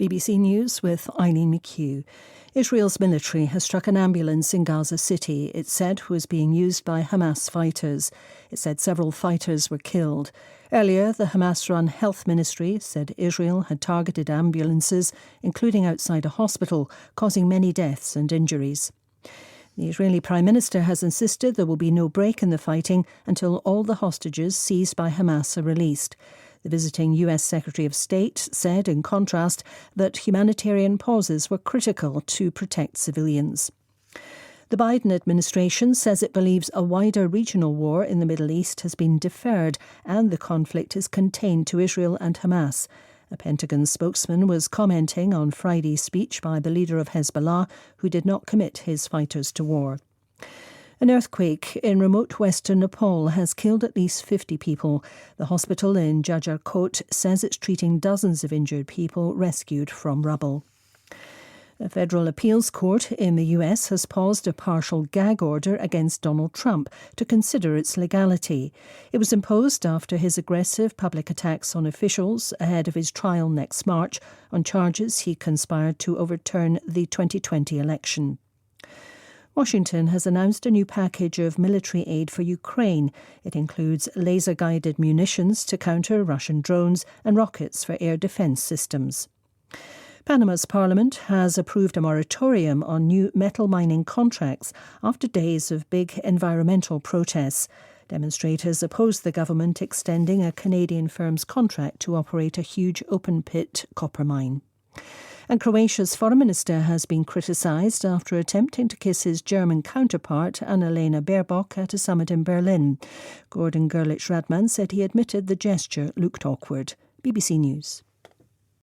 BBC News with Eileen McHugh. Israel's military has struck an ambulance in Gaza City, it said was being used by Hamas fighters. It said several fighters were killed. Earlier, the Hamas-run health ministry said Israel had targeted ambulances, including outside a hospital, causing many deaths and injuries. The Israeli Prime Minister has insisted there will be no break in the fighting until all the hostages seized by Hamas are released. The visiting US Secretary of State said, in contrast, that humanitarian pauses were critical to protect civilians. The Biden administration says it believes a wider regional war in the Middle East has been deferred and the conflict is contained to Israel and Hamas. A Pentagon spokesman was commenting on Friday's speech by the leader of Hezbollah, who did not commit his fighters to war. An earthquake in remote western Nepal has killed at least 50 people. The hospital in Jajarkot says it's treating dozens of injured people rescued from rubble. A federal appeals court in the US has paused a partial gag order against Donald Trump to consider its legality. It was imposed after his aggressive public attacks on officials ahead of his trial next March on charges he conspired to overturn the 2020 election. Washington has announced a new package of military aid for Ukraine. It includes laser-guided munitions to counter Russian drones and rockets for air defence systems. Panama's parliament has approved a moratorium on new metal mining contracts after days of big environmental protests. Demonstrators oppose the government extending a Canadian firm's contract to operate a huge open-pit copper mine. And Croatia's foreign minister has been criticised after attempting to kiss his German counterpart, Annalena Baerbock, at a summit in Berlin. Gordon Grlić Radman said he admitted the gesture looked awkward. BBC News.